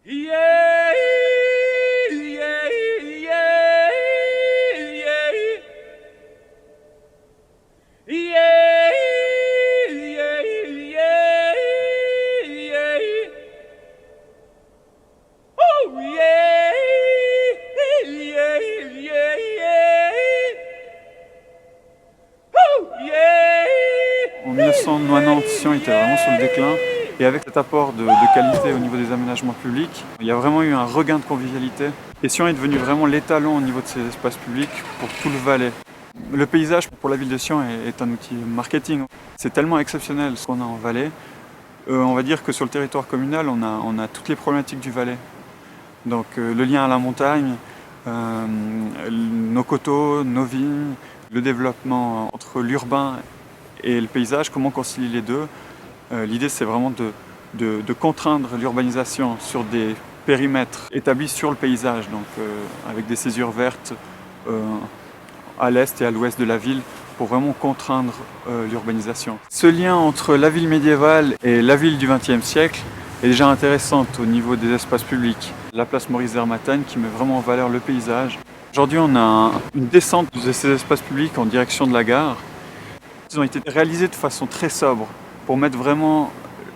Yeah, yeah, yeah, yeah. Yeah, yeah, yeah, yeah. Oh, yeah, yeah, yeah, yeah. Oh, yeah. En 1990, Sion était vraiment sur le déclin. Et avec cet apport de qualité au niveau des aménagements publics, il y a vraiment eu un regain de convivialité. Et Sion est devenu vraiment l'étalon au niveau de ces espaces publics pour tout le Valais. Le paysage pour la ville de Sion est un outil marketing. C'est tellement exceptionnel ce qu'on a en Valais. On va dire que sur le territoire communal, on a toutes les problématiques du Valais. Donc le lien à la montagne, nos coteaux, nos vignes, le développement entre l'urbain et le paysage, comment concilier les deux. L'idée, c'est vraiment de contraindre l'urbanisation sur des périmètres établis sur le paysage, donc avec des césures vertes à l'est et à l'ouest de la ville, pour vraiment contraindre l'urbanisation. Ce lien entre la ville médiévale et la ville du XXe siècle est déjà intéressante au niveau des espaces publics. La place Maurice Zermatten qui met vraiment en valeur le paysage. Aujourd'hui, on a une descente de ces espaces publics en direction de la gare. Ils ont été réalisés de façon très sobre pour mettre vraiment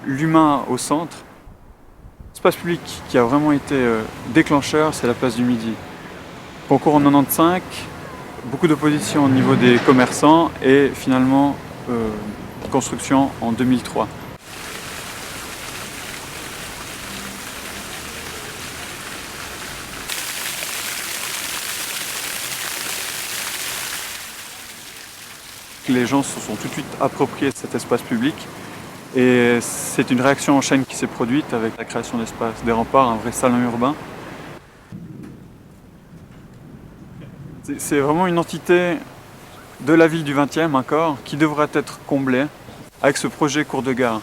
l'humain au centre. L'espace public qui a vraiment été déclencheur, c'est la place du Midi. Concours en 95, beaucoup d'opposition au niveau des commerçants et finalement construction en 2003. Les gens se sont tout de suite appropriés cet espace public et c'est une réaction en chaîne qui s'est produite avec la création d'Espace des Remparts, un vrai salon urbain. C'est vraiment une entité de la ville du 20e encore qui devra être comblée avec ce projet cours de gare.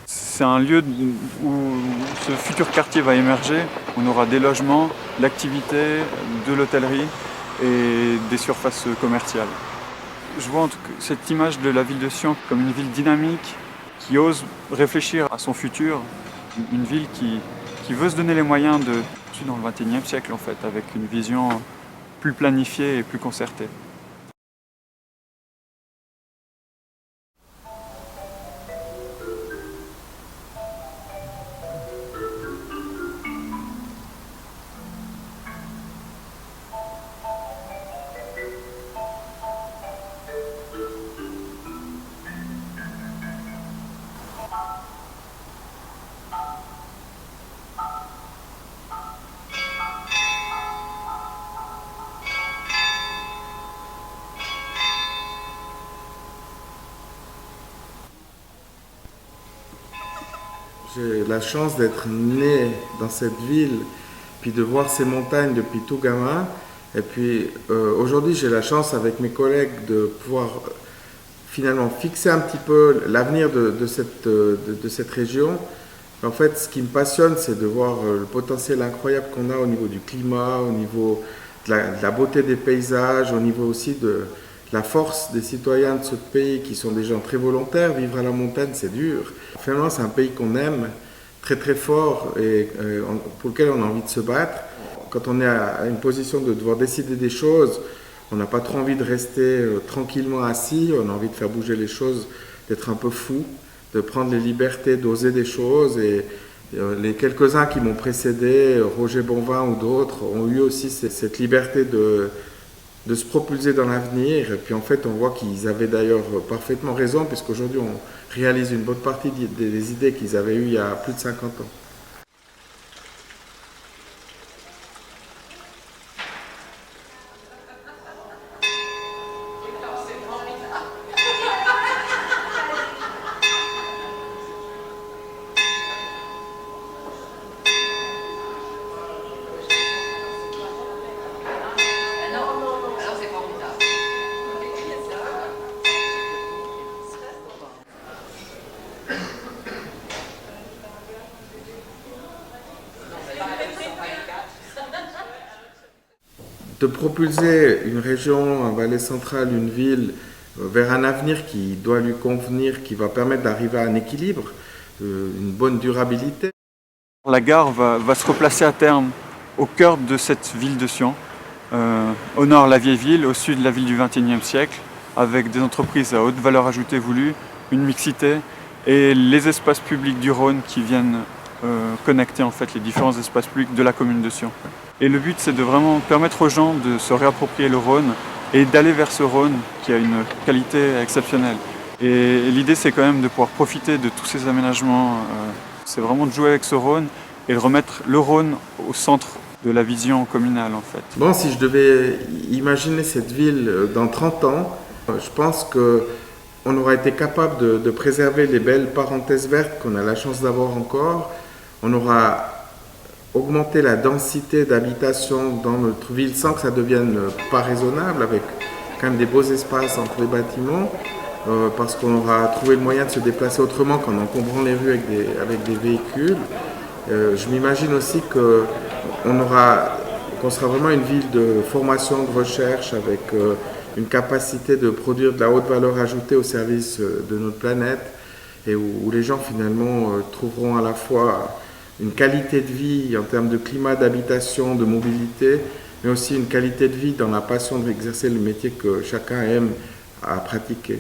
C'est un lieu où ce futur quartier va émerger. On aura des logements, de l'activité, de l'hôtellerie et des surfaces commerciales. Je vois en tout cas cette image de la ville de Sion comme une ville dynamique qui ose réfléchir à son futur, une ville qui veut se donner les moyens de dans le XXIe siècle en fait, avec une vision plus planifiée et plus concertée. J'ai la chance d'être né dans cette ville, puis de voir ces montagnes depuis tout gamin. Et puis aujourd'hui, j'ai la chance avec mes collègues de pouvoir finalement fixer un petit peu l'avenir de cette région. En fait, ce qui me passionne, c'est de voir le potentiel incroyable qu'on a au niveau du climat, au niveau de la beauté des paysages, au niveau aussi de la force des citoyens de ce pays qui sont des gens très volontaires. Vivre à la montagne, c'est dur. Finalement, c'est un pays qu'on aime très très fort et pour lequel on a envie de se battre. Quand on est à une position de devoir décider des choses, on n'a pas trop envie de rester tranquillement assis, on a envie de faire bouger les choses, d'être un peu fou, de prendre les libertés, d'oser des choses. Et les quelques-uns qui m'ont précédé, Roger Bonvin ou d'autres, ont eu aussi cette liberté de se propulser dans l'avenir. Et puis en fait, on voit qu'ils avaient d'ailleurs parfaitement raison, puisqu'aujourd'hui, on réalise une bonne partie des idées qu'ils avaient eues il y a plus de 50 ans. De propulser une région, un Valais central, une ville vers un avenir qui doit lui convenir, qui va permettre d'arriver à un équilibre, une bonne durabilité. La gare va se replacer à terme au cœur de cette ville de Sion. Au nord, la vieille ville, au sud, la ville du XXIe siècle, avec des entreprises à haute valeur ajoutée voulues, une mixité et les espaces publics du Rhône qui viennent connecter en fait les différents espaces publics de la commune de Sion. Et le but, c'est de vraiment permettre aux gens de se réapproprier le Rhône et d'aller vers ce Rhône qui a une qualité exceptionnelle. Et l'idée, c'est quand même de pouvoir profiter de tous ces aménagements. C'est vraiment de jouer avec ce Rhône et de remettre le Rhône au centre de la vision communale en fait. Bon, si je devais imaginer cette ville dans 30 ans, je pense qu'on aura été capable de préserver les belles parenthèses vertes qu'on a la chance d'avoir encore. On aura augmenté la densité d'habitation dans notre ville sans que ça devienne pas raisonnable, avec quand même des beaux espaces entre les bâtiments, parce qu'on aura trouvé le moyen de se déplacer autrement qu'en encombrant les rues avec des véhicules. Je m'imagine aussi qu'on sera vraiment une ville de formation, de recherche, avec une capacité de produire de la haute valeur ajoutée au service de notre planète, et où les gens finalement trouveront à la fois une qualité de vie en termes de climat, d'habitation, de mobilité, mais aussi une qualité de vie dans la passion d'exercer le métier que chacun aime à pratiquer.